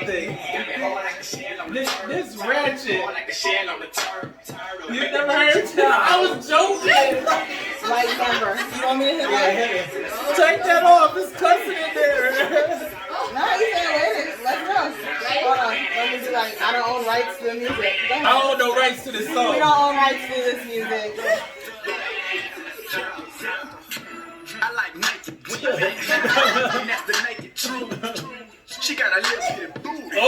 thing. This ratchet. You never heard that? I was joking. Like number. You want me to hit that? Take that off. It's cussing in there. No, you said wait. Let's go. Hold on. Let me be like, I don't own rights to the music. I own no rights to this song. We don't own rights to this music. I like Nike women. That's the naked truth. She got a little bit of booty. Oh!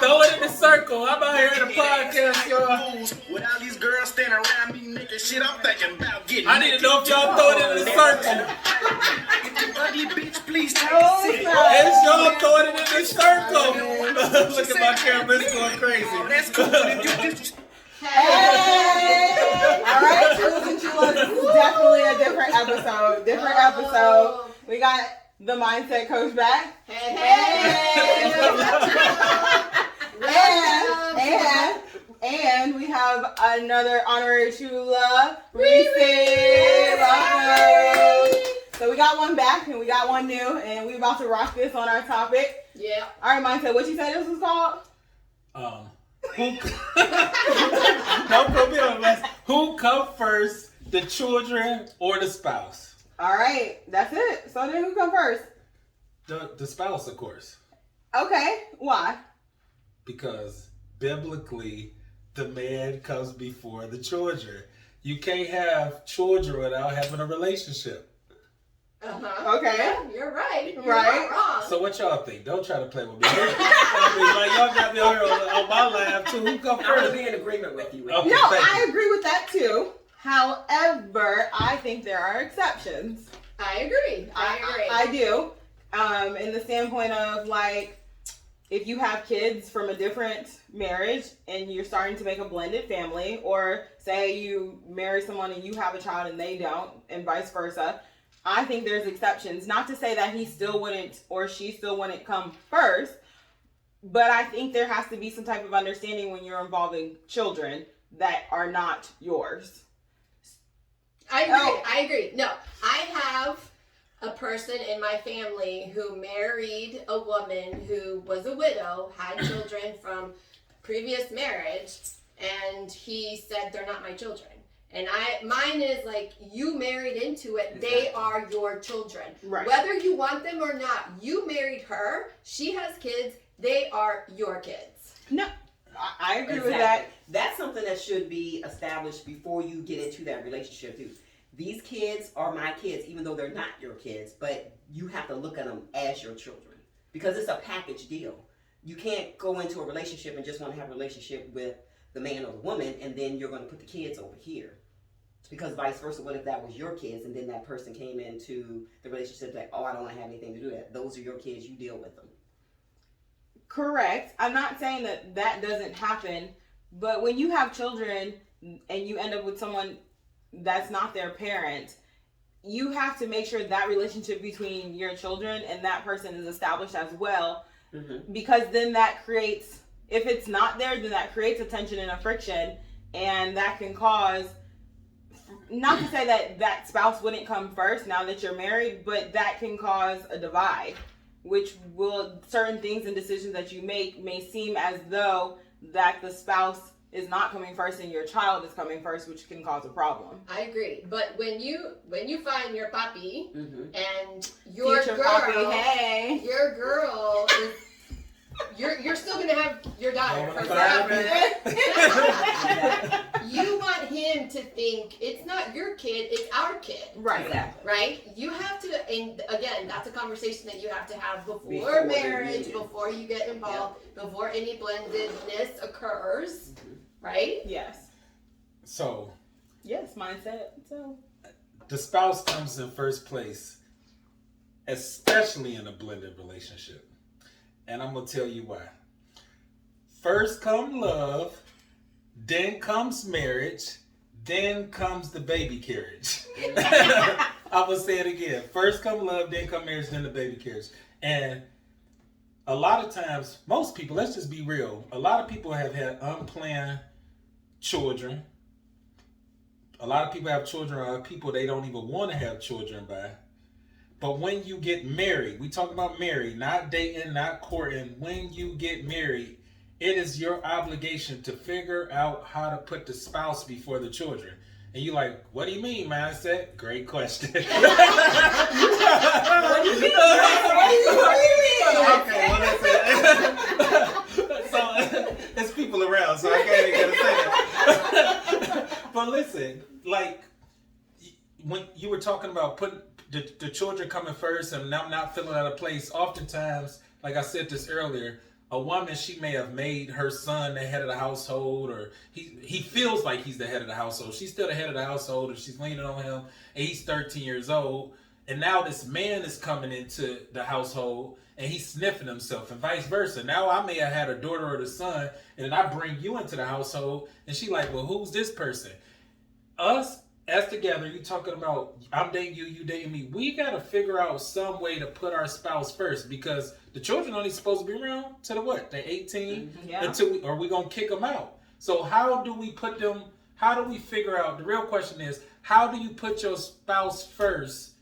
Throw it in the circle. I'm out here in the podcast, y'all. With all these girls standing around me naked shit, I'm thinking about getting I need to know if y'all throw it in the circle. ugly bitch, please take Oh, a seat. It's y'all throwing it in the circle. Look at my camera, it's going crazy. That's cool, but if you disrespect. Hey! Alright, Chulos and Chulos, this is definitely a different episode. Different episode. We got the mindset coach back. Hey! And we have another honorary Chulo, Reese. Welcome. So we got one back and we got one new, and we about to rock this on our topic. Yeah. All right, mindset. What you said this was called? Don't put me on the list. Who come first, the children or the spouse? All right, that's it. So then, who come first? The spouse, of course. Okay, why? Because biblically, the man comes before the children. You can't have children without having a relationship. Okay. Yeah, you're right. You're Right. not wrong. So what y'all think? Don't try to play with me. I mean, like, y'all got me on my lab too. Who come I'm going to first? be in agreement with you. Okay, No, thank I you. agree with that too. However, I think there are exceptions. I agree. I do. In the standpoint of like, if you have kids from a different marriage and you're starting to make a blended family, or say you marry someone and you have a child and they don't, and vice versa, I think there's exceptions. Not to say that he still wouldn't or she still wouldn't come first, but I think there has to be some type of understanding when you're involving children that are not yours. I agree. Oh. I agree. No, I have a person in my family who married a woman who was a widow, had children from previous marriage, and he said they're not my children. And mine is like, you married into it, they are your children. Right. Whether you want them or not, you married her, she has kids, they are your kids. No, I agree with that. That's something that should be established before you get into that relationship too. These kids are my kids, even though they're not your kids, but you have to look at them as your children because it's a package deal. You can't go into a relationship and just want to have a relationship with the man or the woman, and then you're going to put the kids over here. Because vice versa, what if that was your kids and then that person came into the relationship like, oh, I don't want to have anything to do with that. Those are your kids, you deal with them. Correct. I'm not saying that that doesn't happen, but when you have children and you end up with someone that's not their parent, you have to make sure that relationship between your children and that person is established as well, because then that creates, if it's not there, then that creates a tension and a friction, and that can cause, not to say that that spouse wouldn't come first now that you're married, but that can cause a divide, which will, certain things and decisions that you make may seem as though that the spouse is not coming first and your child is coming first, which can cause a problem. I agree. But when you find your puppy and your Future girl, puppy, hey. your girl is, you're still gonna have your daughter. Don't For wanna example. You want him to think it's not your kid, it's our kid. Right. Exactly. Right? You have to, and again, that's a conversation that you have to have before Before the marriage, union. before you get involved, before any blendedness occurs. Right? Yes. So, Yes, mindset. So. the spouse comes in first place, especially in a blended relationship. And I'm going to tell you why. First come love, then comes marriage, then comes the baby carriage. I'm going to say it again. First come love, then come marriage, then the baby carriage. And a lot of times, most people, let's just be real, a lot of people have had unplanned children. A lot of people have children or people they don't even want to have children by. But when you get married, we talk about married, not dating, not courting. When you get married, it is your obligation to figure out how to put the spouse before the children. And you like, what do you mean, man? I said, great question. What do you mean? Okay, well, listen. So, there's people around, so I can't even say that. But listen, like, when you were talking about putting the children coming first and them not feeling out of place, oftentimes, like I said this earlier, a woman, she may have made her son the head of the household, or he feels like he's the head of the household. She's still the head of the household, and she's leaning on him, and he's 13 years old. And now this man is coming into the household, and he's sniffing himself, and vice versa. Now I may have had a daughter or a son, and then I bring you into the household, and she like, well, who's this person? Us, as together, you talking about I'm dating you, you dating me. We got to figure out some way to put our spouse first, because the children only supposed to be around to the what? They're 18 until or we gonna kick them out. So how do we put them? How do we figure out? The real question is, how do you put your spouse first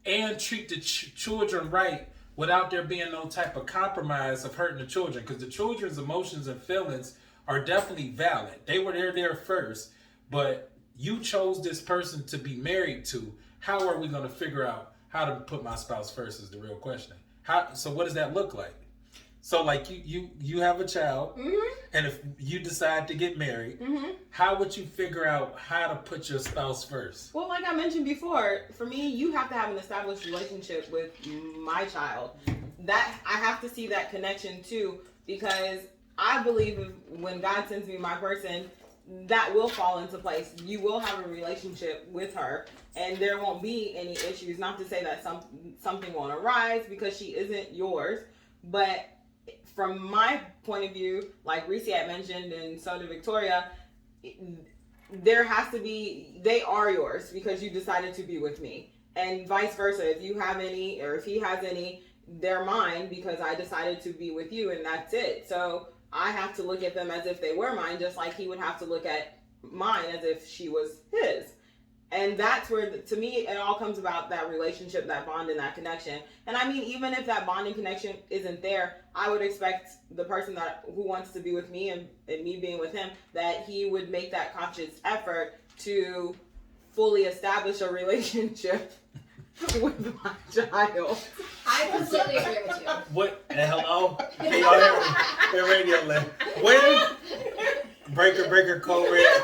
and treat the children right without there being no type of compromise of hurting the children? Because the children's emotions and feelings are definitely valid. They were there first, but you chose this person to be married to. How are we going to figure out how to put my spouse first is the real question. So what does that look like? So like you have a child, and if you decide to get married, how would you figure out how to put your spouse first? Well, like I mentioned before, for me, you have to have an established relationship with my child. That I have to see that connection too, because I believe when God sends me my person, that will fall into place. You will have a relationship with her, and there won't be any issues. Not to say that something won't arise, because she isn't yours, but from my point of view, like Reese had mentioned, and so did Victoria, there has to be, they are yours because you decided to be with me, and vice versa. If you have any, or if he has any, they're mine because I decided to be with you, and that's it. So I have to look at them as if they were mine, just like he would have to look at mine as if she was his. And that's where, to me, it all comes about that relationship, that bond, and that connection. And I mean, even if that bonding connection isn't there, I would expect the person who wants to be with me and me being with him, that he would make that conscious effort to fully establish a relationship with my child. I completely agree with you. What? Hello? They're radio left. When? Breaker, code red.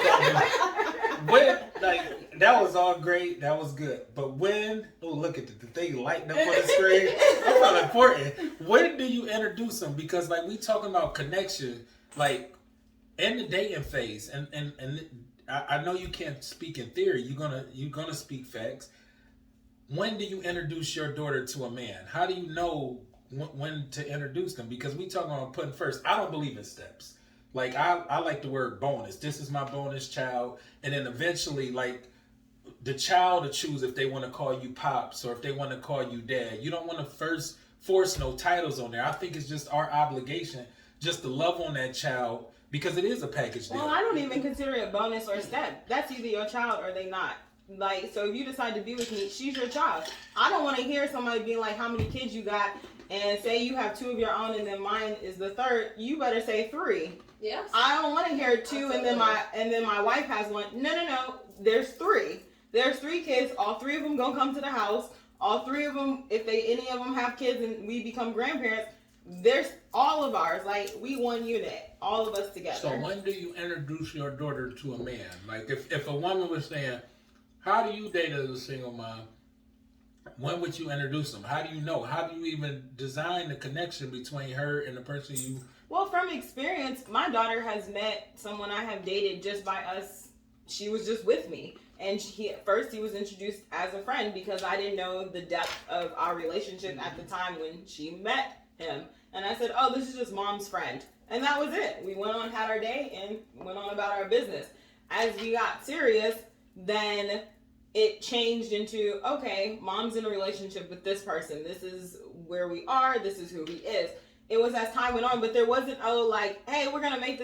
When? Like, that was all great. That was good. But when? Oh, look at the thing lighting up on the screen. That's not important. When do you introduce them? Because, like, we talking about connection, like, in the dating phase. And I know you can't speak in theory. You're gonna speak facts. When do you introduce your daughter to a man? How do you know when to introduce them? Because we talking about putting first. I don't believe in steps. Like, I like the word bonus. This is my bonus child. And then eventually, like, the child to choose if they want to call you pops or if they want to call you dad. You don't want to first force no titles on there. I think it's just our obligation just to love on that child, because it is a package deal. Well, I don't even consider it bonus or step. That's either your child or they not. Like, so if you decide to be with me, she's your child. I don't want to hear somebody being like, how many kids you got, and say you have 2 of your own and then mine is the 3rd. You better say 3. Yes. I don't want to hear 2 and then my wife has 1. No. There's 3. There's 3 kids. All 3 of them gonna come to the house. All 3 of them, if any of them have kids and we become grandparents, there's all of ours. Like, we one unit, all of us together. So when do you introduce your daughter to a man? Like, if a woman was saying, how do you date as a single mom? When would you introduce them? How do you know? How do you even design the connection between her and the person you... Well, from experience, my daughter has met someone I have dated just by us. She was just with me. And at first he was introduced as a friend because I didn't know the depth of our relationship at the time when she met him. And I said, oh, this is just mom's friend. And that was it. We went on, had our day, and went on about our business. As we got serious, then it changed into, okay, mom's in a relationship with this person. This is where we are. This is who he is. It was as time went on, but there wasn't, oh, like, hey, we're going to make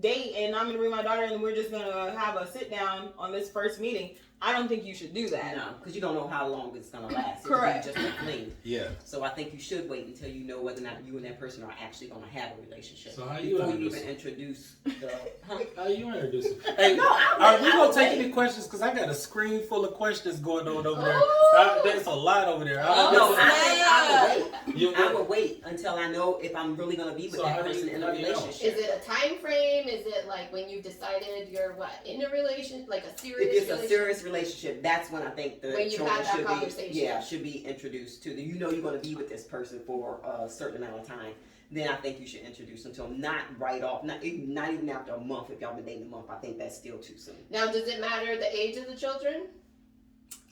date and I'm gonna bring my daughter and we're just gonna have a sit down on this first meeting, I don't think you should do that. No, because you don't know how long it's gonna last. Correct. It could be just a fling. Yeah. So I think you should wait until you know whether or not you and that person are actually gonna have a relationship. So how you before you introduce even introduce the How you introduce it? Hey, No, I are would- we I gonna would take wait. any questions? Because I got a screen full of questions going on over there. Ooh. There's a lot over there. Oh, No, snap. I would wait. You- I would wait until I know if I'm really gonna be with So how that do you- person in a how do you know? relationship. Is it a time frame? Is it like when you've decided you're in a relationship, like a serious If it's a relationship? serious relationship, that's when I think the When you've children had that should conversation. be, should be introduced to. You know you're going to be with this person for a certain amount of time. Then I think you should introduce them to them, not right off, not even after a month. If y'all been dating a month, I think that's still too soon. Now, does it matter the age of the children?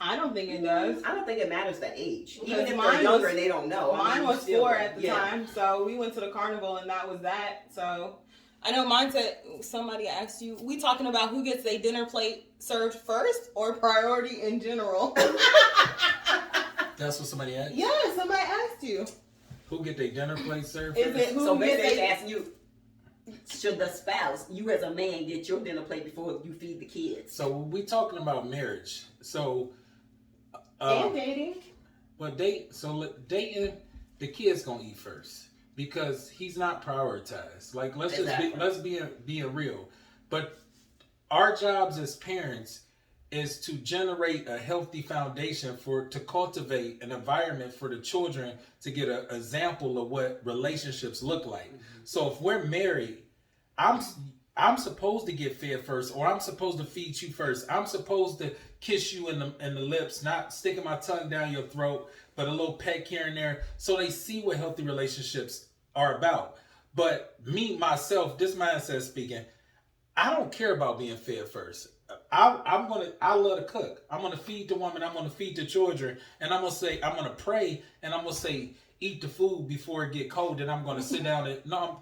I don't think it does. I don't think it matters the age. Because Even if mine they're younger was- and they don't know. I Mine mean, was still, 4 at the yeah. time, so we went to the carnival and that was that. So I know mine said, somebody asked you, we talking about who gets their dinner plate served first or priority in general? That's what somebody asked. Yeah, somebody asked you. Who get their dinner plate served? Is it So who maybe gets they their... asking you, should the spouse, you as a man, get your dinner plate before you feed the kids? So we talking about marriage. So, And dating. dating, the kid's gonna eat first because he's not prioritized. Like let's Exactly. be real. But our jobs as parents is to generate a healthy foundation to cultivate an environment for the children to get an example of what relationships look like. So if we're married, I'm supposed to get fed first, or I'm supposed to feed you first. I'm supposed to kiss you in the lips, not sticking my tongue down your throat, but a little peck here and there, so they see what healthy relationships are about. But me, myself, this mindset speaking, I don't care about being fed first. I love to cook. I'm gonna feed the woman. I'm gonna feed the children, and I'm gonna pray, and I'm gonna say, eat the food before it get cold. Then I'm gonna sit down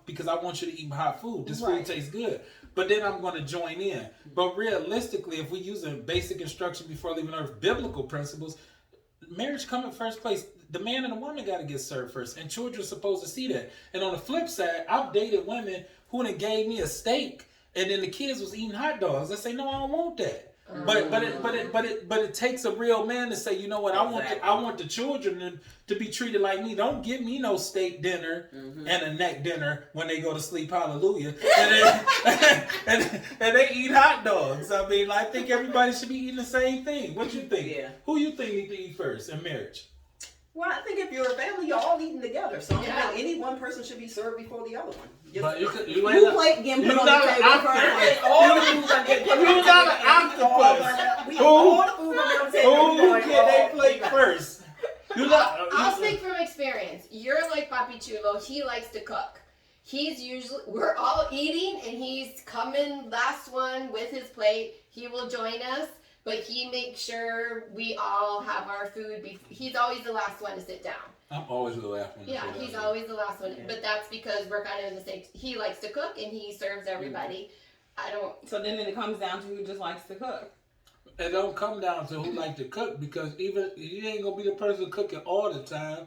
because I want you to eat hot food. This Right. food tastes good. But then I'm gonna join in. But realistically, if we using basic instruction before leaving Earth, biblical principles, marriage come in first place. The man and the woman got to get served first, and children are supposed to see that. And on the flip side, I've dated women who done gave me a steak, and then the kids was eating hot dogs. I say, no, I don't want that. But it takes a real man to say, you know what, I want the children to be treated like me. Don't give me no steak dinner and a neck dinner when they go to sleep. Hallelujah. And they eat hot dogs. I mean, I think everybody should be eating the same thing. What you think? Yeah. Who you think need to eat first in marriage? Well, I think if you're a family, you're all eating together. So I Yeah. don't think any one person should be served before the other one. But you You plate getting put on the table first. All the food gonna get put on the You're not an table. octopus. We Who- all the food gonna be on the table. Who get their plate first? You I'll speak from experience. You're like Papi Chulo. He likes to cook. We're all eating and he's coming last one with his plate. He will join us, but he makes sure we all have our food. He's always the last one to sit down. I'm always the last one. Yeah, he's always the last one. But that's because we're kind of in the same. He likes to cook and he serves everybody. I don't. So then it comes down to who just likes to cook. It don't come down to who like to cook, because even you ain't gonna be the person cooking all the time.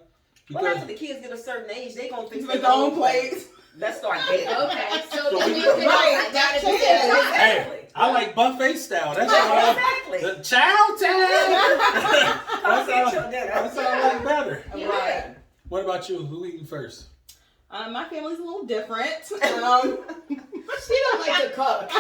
Well, Because after the kids get a certain age, they gonna fix With their their own plates. Let's start there. Okay, so So then we- you can Right, sit down at the that's same it. time. hey, I like buffet style. That's Right, all. exactly. The chow time. Come get your dinner. That's all I like better. Yeah. Right. What about you? Who eating first? My family's a little different. She don't like to cook.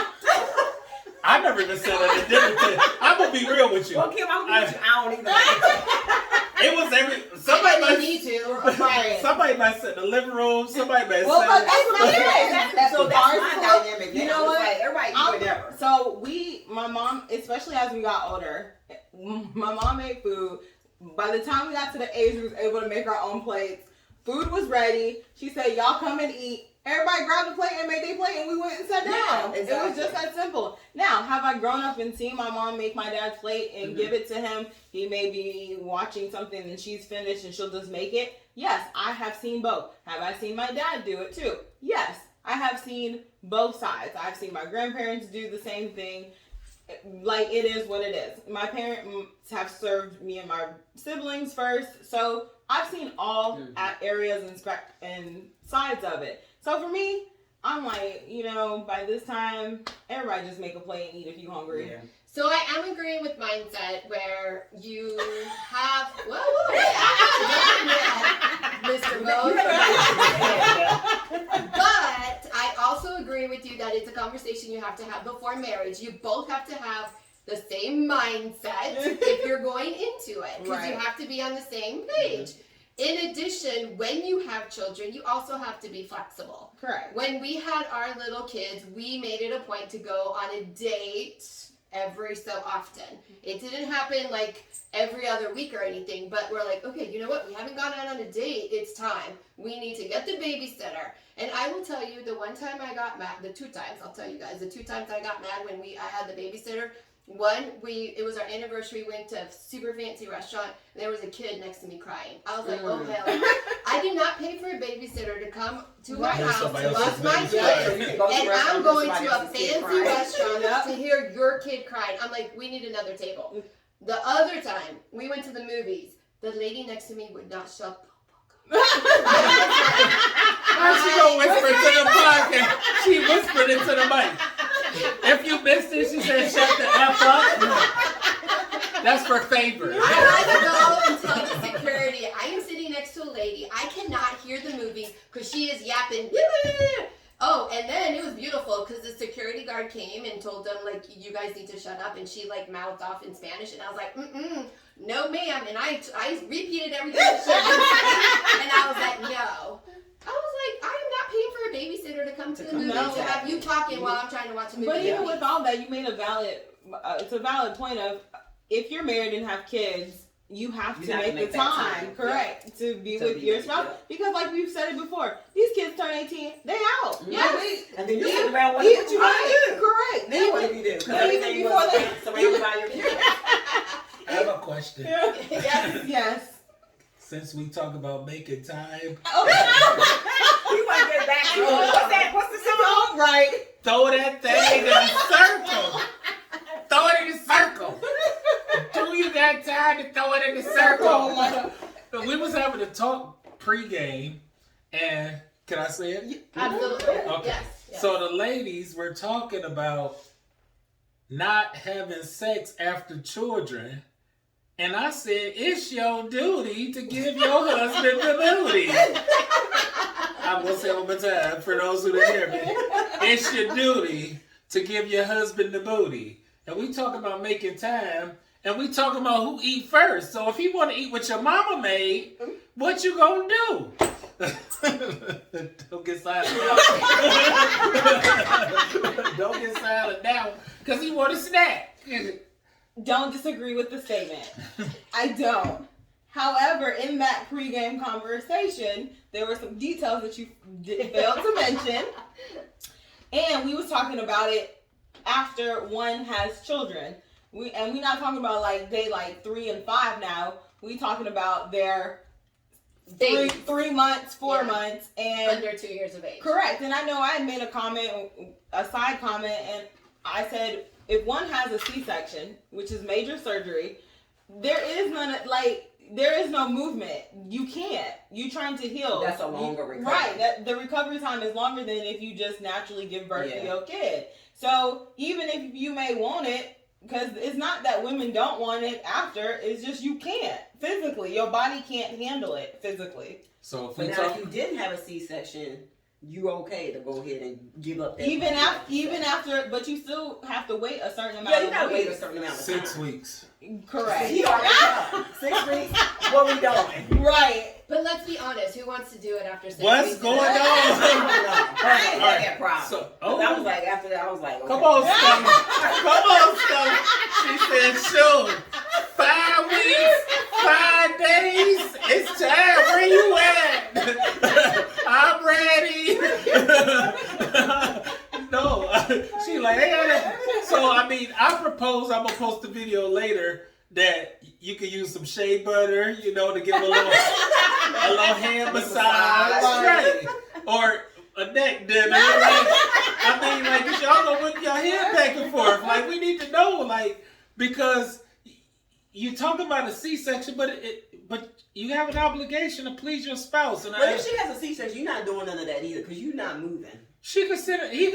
I never even said that at dinner table. I'm gonna be real with you. Well, Kim, I'm gonna get you. I don't even like It was Somebody might need to. Right. somebody might sit in the living room. Somebody might Well, but sit. that's not it. That's so that's Ours my cook. dynamic. You now. know It's what? like, everybody eat I'm- whatever. So my mom, especially as we got older, my mom made food. By the time we got to the age we was able to make our own plates, food was ready. She said, y'all come and eat. Everybody grabbed a plate and made their plate, and we went and sat down. Yeah, It exactly. was just that simple. Now, have I grown up and seen my mom make my dad's plate and give it to him? He may be watching something and she's finished and she'll just make it. Yes, I have seen both. Have I seen my dad do it too? Yes, I have seen both sides. I've seen my grandparents do the same thing. Like, it is what it is. My parents have served me and my siblings first, so I've seen all areas and sides of it. So for me, I'm like, by this time, everybody just make a plate and eat if you hungry. Yeah. So I am agreeing with mindset where you have Mr. Mose. But I also agree with you that it's a conversation you have to have before marriage. You both have to have the same mindset if you're going into it, because you have to be on the same page. In addition, when you have children, you also have to be flexible. Correct. When we had our little kids, we made it a point to go on a date every so often. It didn't happen like every other week or anything, but we're like, okay, you know what? We haven't gone out on a date. It's time. We need to get the babysitter. And I will tell you, the one time I got mad, the two times, I'll tell you guys, the two times I got mad when I had the babysitter. One, it was our anniversary. We went to a super fancy restaurant, and there was a kid next to me crying. I was like, oh hell no. I did not pay for a babysitter to come to my house to watch my kid, and I'm going to a fancy restaurant to hear your kid crying. I'm like, we need another table. The other time, we went to the movies. The lady next to me would not shut the How's she gonna whisper to the podcast? She whispered into the mic. If you missed it, she said, shut the F up. That's for favor. I had to go and tell the security, I am sitting next to a lady. I cannot hear the movie because she is yapping. Oh, and then it was beautiful because the security guard came and told them, like, you guys need to shut up. And she, like, mouthed off in Spanish. And I was like, no, ma'am. And I repeated everything she said. And I was like, no. I was like, I am not paying for a babysitter to come to the movie to have you talking while I'm trying to watch a movie. But even with all that, you made it's a valid point of, if you're married and have kids, you have to make the time, correct, to be with your spouse. Because like we've said it before, these kids turn 18, they out. Yes. And then you sit around what you want to do. Correct. Then what do you do? Because everything you want to surrounded by your kids. I have a question. Yes. Since we talk about making time, You want to get back to it. What's the song? Right. throw that thing in a circle. Throw it in a circle. Do you got time to throw it in the circle? Oh my God. But we was having a talk pregame, and can I say it? Absolutely. Okay. Yes. So the ladies were talking about not having sex after children. And I said, it's your duty to give your husband the booty. I'm going to say it one more time for those who didn't hear me. It's your duty to give your husband the booty. And we talk about making time, and we talk about who eat first. So if you want to eat what your mama made, what you going to do? Don't get silent now. Don't get silent now, because he want a snack. Don't disagree with the statement. I don't. However, in that pregame conversation, there were some details that you failed to mention. And we was talking about it after one has children. We're not talking about like day like 3 and 5 now. We talking about their 3 months, 4 months, and under 2 years of age. Correct. And I know I had made a side comment, and I said, if one has a C-section, which is major surgery, there is no movement. You can't. You're trying to heal. That's a longer recovery. Right. The recovery time is longer than if you just naturally give birth to your kid. So even if you may want it, because it's not that women don't want it after, it's just you can't physically. Your body can't handle it physically. So if but now if you didn't have a C-section, you okay to go ahead and give up that even after, but you still have to wait a certain amount. Yeah, you gotta wait a certain amount of time. 6 weeks. Correct. He already know. 6 weeks. What we doing? Right. But let's be honest, who wants to do it after 6 What's weeks? going on? I ain't had that problem. So, I was like, after that, I was like, okay. Come on, Stella. Come on, Stella. She said, sure. 5 weeks, 5 days. It's time. Where you at? I'm ready. No. She like, hey. So, I mean, I propose, I'm going to post a video later that you can use some shea butter, to give a little hand massage. Right. Or a neck dinner. I mean, y'all gonna whip your head back and forth. We need to know, because, you talk about a C-section, but you have an obligation to please your spouse. And But if she has a C-section, you're not doing none of that either because you're not moving. she could sit. She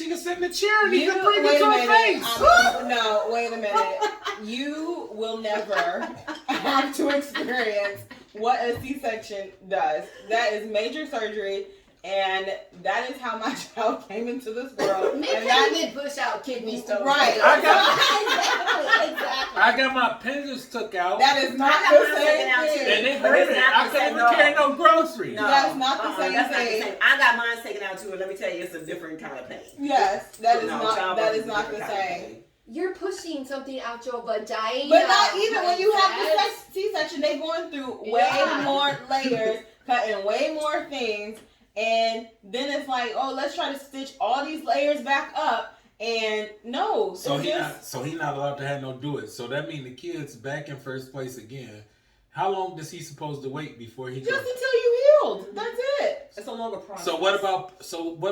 could sit in the chair and he You, could bring it wait to a her minute. face. No, wait a minute. You will never have to experience what a C-section does. That is major surgery, and that is how my child came into this world. Maybe And that, I did push out kidney stones. right. Exactly. I got my appendix took out. That is not I got the mine same taken out, too. thing. And it But hurt it's it. not I the couldn't same, even carry no groceries. No, That's not the same that's thing. Not the same. I got mine taken out too, and let me tell you, it's a different kind of pain. Yes, that is No, not. childbirth That is a not the different kind of same. pain. You're pushing something out your vagina. But not even when you have the Princess. C-section, they going through way Yeah. more layers, cutting way more things, and then it's like, oh, let's try to stitch all these layers back up, and no. So it's he not allowed to have no do it. So that means the kid's back in first place again. How long does he supposed to wait before he just goes? until you healed. That's it. It's a longer process. So what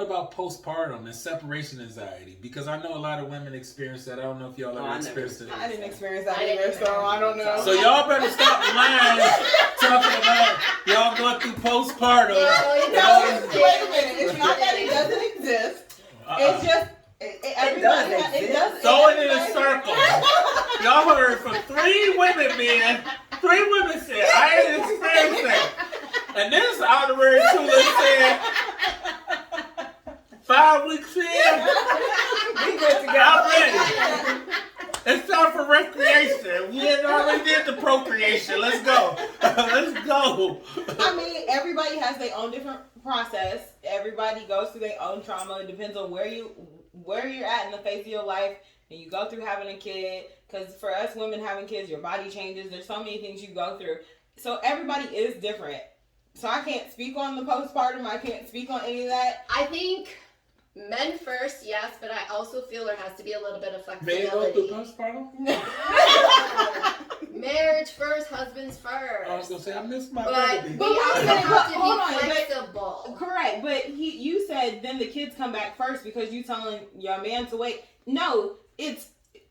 about postpartum and separation anxiety? Because I know a lot of women experience that. I don't know if y'all Oh, ever I never experienced it. I didn't experience that I didn't either, so I don't know. So y'all better stop lying talking about y'all going through postpartum. Wait a minute. It's not that it doesn't exist. It's just everybody. It does. Throw it in a circle. Y'all heard from 3 women, man. 3 women said, I ain't experienced that. And this Honorary Chulo said, 5 weeks in, we good to go. I'm ready. It's time for recreation. We had already did the procreation. Let's go. Let's go. I mean, everybody has their own different process. Everybody goes through their own trauma. It depends on where you're at in the phase of your life, and you go through having a kid. Because for us women having kids, your body changes. There's so many things you go through. So everybody is different. So I can't speak on the postpartum. I can't speak on any of that. I think men first, yes, but I also feel there has to be a little bit of May I go through flexibility. postpartum? Marriage first, husbands first. I was going to say, I missed my But baby. we also have to hold on, be but- flexible. Correct, but you said then the kids come back first because you telling your man to wait. No, it's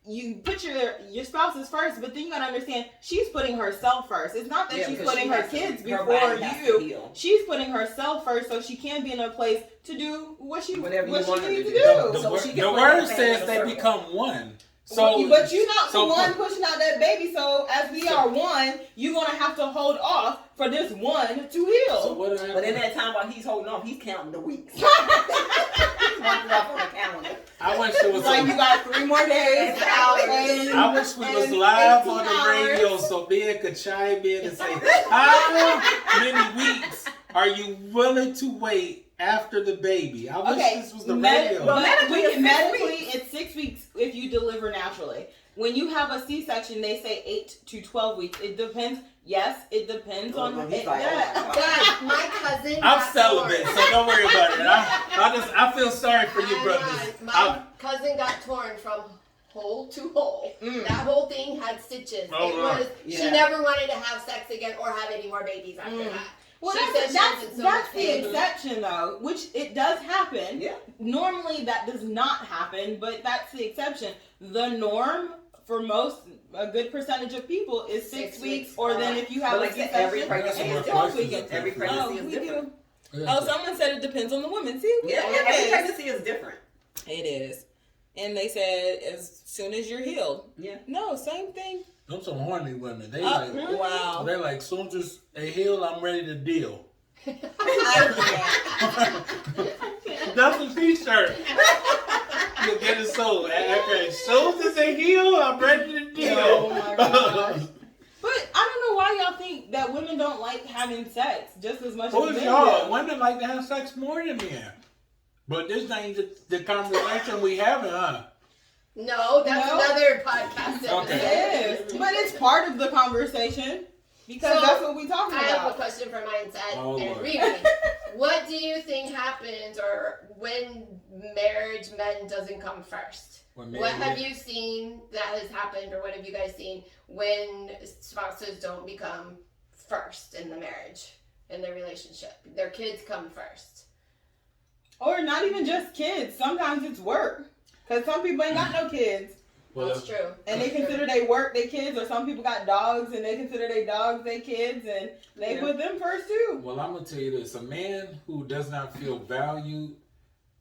you put your spouses first, but then you gotta understand she's putting herself first. It's not that she's because putting she her has to- kids her before body has to you. heal. She's putting herself first so she can be in a place to do what Whatever you want her needs to to do. do. So she can The put word her family says in a they circle. become one. So, but you're not so the one pushing out that baby, so as we are one, you're gonna have to hold off for this one to heal. So what But in that time while he's holding off, he's counting the weeks. He's marking off on the calendar. I wish it was like on, you got 3 more days. I wish we was and live on 18 the hours. radio so Ben could chime in and say, how many weeks are you willing to wait after the baby? I wish this was the radio. But medically, it's 6 medically, weeks. it's 6 weeks if you deliver naturally. When you have a C-section, they say 8 to 12 weeks. It depends. Yes, it depends on he's it. like, Yeah. oh my God. Guys, my cousin I'm got celibate, torn. so don't worry about it. I feel sorry for you, brothers. My cousin got torn from hole to hole. That whole thing had stitches. Oh, it Lord. was. Yeah. She never wanted to have sex again or have any more babies after that. Well, She said she was in so that's much the pain. exception, though, which it does happen. Yeah. Normally, that does not happen, but that's the exception. The norm for a good percentage of people is 6 weeks, or then if you have But a like I said, C-section, every pregnancy That's is more different. questions. Every pregnancy is we different. do. Oh, someone said it depends on the woman. See, Yeah, every pregnancy is different. it is. And they said as soon as you're healed. Yeah. No, same thing. I'm some horny women. They Wow. they're like, soon as they heal, I'm ready to deal. That's a t-shirt. You'll get it sold. Okay, soon as they heal, I'm ready to deal. Oh my gosh. But I don't know why y'all think that women don't like having sex just as much Who's as men y'all? do. Women like to have sex more than men. But this ain't the conversation we having, huh? No, that's No. another podcast. Okay. It is. But it's part of the conversation because So, that's what we're talking I have a about. question for Mindset Oh, and Lord. Riri. What do you think happens or when marriage men doesn't come first? What have you seen that has happened or what have you guys seen when spouses don't become first in the marriage, in the relationship? Their kids come first. Or not even just kids. Sometimes it's work. Because some people ain't got no kids. Well, That's true. And they That's true. consider they work their kids, or some people got dogs and they consider they dogs their kids, and they Yeah. put them first too. Well, I'm gonna tell you this: a man who does not feel valued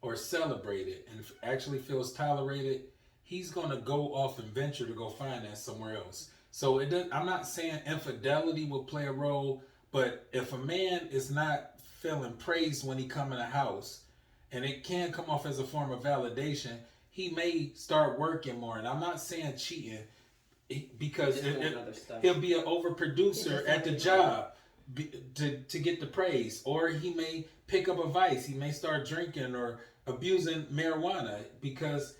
or celebrated and actually feels tolerated, he's gonna go off and venture to go find that somewhere else. So it does, I'm not saying infidelity will play a role, but if a man is not feeling praised when he come in a house, and it can come off as a form of validation, he may start working more. And I'm not saying cheating, because Just doing other stuff. he'll be an overproducer at the job to get the praise, or he may pick up a vice. He may start drinking or abusing marijuana, because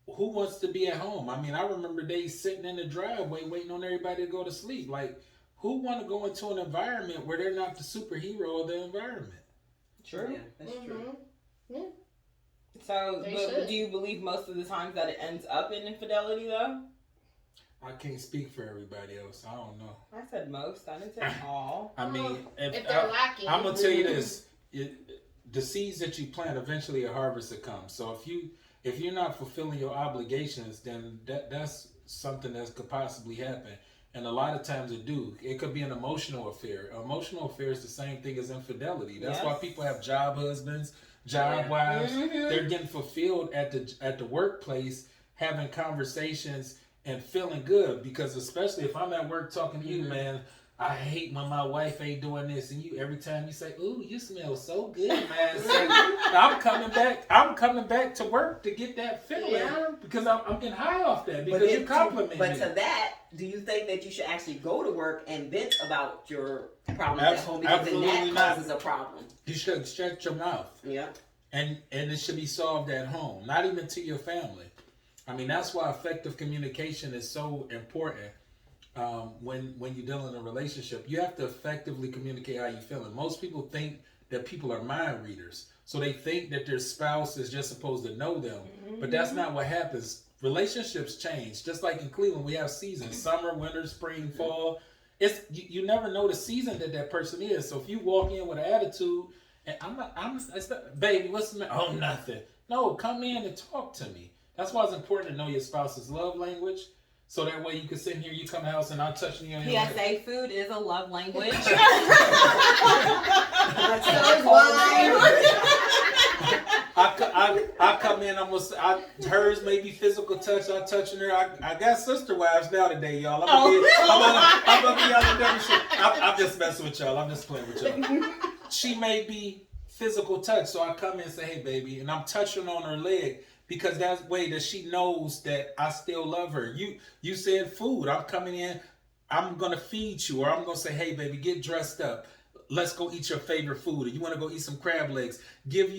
who wants to be at home? I mean, I remember days sitting in the driveway waiting on everybody to go to sleep. Like, who want to go into an environment where they're not the superhero of the environment? True. Yeah, that's true. Yeah. So, They but should. do you believe most of the times that it ends up in infidelity though? I can't speak for everybody else. I don't know. I said most. I didn't say all. I mean, If they're lacking, I'm gonna tell you this: the seeds that you plant, eventually a harvest will come. So if you're not fulfilling your obligations, then that's something that could possibly happen. And a lot of times it do. It could be an emotional affair. Emotional affair is the same thing as infidelity. That's why people have job husbands, job wives. They're getting fulfilled at the workplace, having conversations and feeling good. Because especially if I'm at work talking to you, man, I hate when my wife ain't doing this, and you every time you say, "Ooh, you smell so good, man." So I'm coming back to work to get that feeling, because I'm getting high off that, because you compliment me. But to that, do you think that you should actually go to work and vent about your problems at home, because then Absolutely that not. causes a problem? You should shut your mouth. Yeah. And it should be solved at home, not even to your family. I mean, that's why effective communication is so important. When you're dealing in a relationship, you have to effectively communicate how you're feeling. Most people think that people are mind readers, so they think that their spouse is just supposed to know them, but that's not what happens. Relationships change. Just like in Cleveland, we have seasons: summer, winter, spring, fall. It's you never know the season that person is. So if you walk in with an attitude, and baby, what's the matter? Oh, nothing. No, come in and talk to me. That's why it's important to know your spouse's love language. So that way you can sit here, you come to the house, and I'm touching you on your PSA: food is a love language. so is wine. I come in, hers may be physical touch, I'm touching her. I got sister wives now today, y'all. I'm gonna be on the demonstration. I'm just messing with y'all. I'm just playing with y'all. She may be physical touch, so I come in and say, "Hey, baby," and I'm touching on her leg, because that's the way that she knows that I still love her. You said food. I'm coming in. I'm gonna feed you, or I'm gonna say, "Hey, baby, get dressed up. Let's go eat your favorite food. Or you want to go eat some crab legs? Give